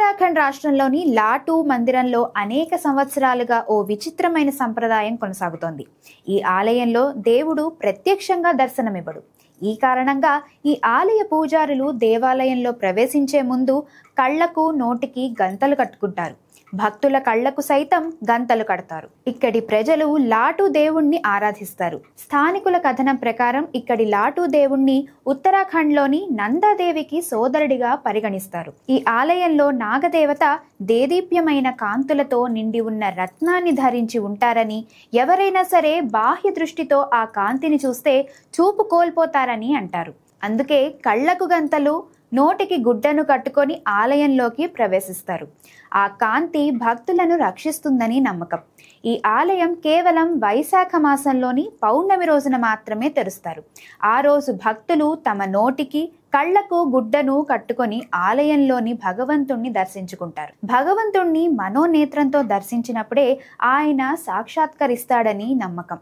ఉత్తరాఖండ్ రాష్ట్రంలోని లాటూ మందిరంలో అనేక సంవత్సరాలుగా ఓ విచిత్రమైన సంప్రదాయం కొనసాగుతోంది. ఈ ఆలయంలో దేవుడు ప్రత్యక్షంగా దర్శనమివ్వడు. ఈ కారణంగా ఈ ఆలయ పూజారులు దేవాలయంలో ప్రవేశించే ముందు కళ్లకు, నోటికి గంతలు కట్టుకుంటారు. భక్తుల కళ్లకు సైతం గంతలు కడతారు. ఇక్కడి ప్రజలు లాటూ దేవుణ్ణి ఆరాధిస్తారు. స్థానికుల కథనం ప్రకారం ఇక్కడి లాటూ దేవుణ్ణి ఉత్తరాఖండ్లోని నందాదేవికి సోదరుడిగా పరిగణిస్తారు. ఈ ఆలయంలో నాగదేవత దేదీప్యమైన కాంతులతో నిండి ఉన్న రత్నాన్ని ధరించి ఉంటారని, ఎవరైనా సరే బాహ్య దృష్టితో ఆ కాంతిని చూస్తే చూపు కోల్పోతారని అంటారు. అందుకే కళ్లకు గంతలు, నోటికి గుడ్డను కట్టుకొని ఆలయంలోకి ప్రవేశిస్తారు. ఆ కాంతి భక్తులను రక్షిస్తుందని నమ్మకం. ఈ ఆలయం కేవలం వైశాఖ మాసంలోని పౌర్ణమి రోజున మాత్రమే తెరుస్తారు. ఆ రోజు భక్తులు తమ నోటికి, కళ్లకు గుడ్డను కట్టుకొని ఆలయంలోని భగవంతుణ్ణి దర్శించుకుంటారు. భగవంతుణ్ణి మనోనేత్రంతో దర్శించినప్పుడే ఆయన సాక్షాత్కరిస్తాడని నమ్మకం.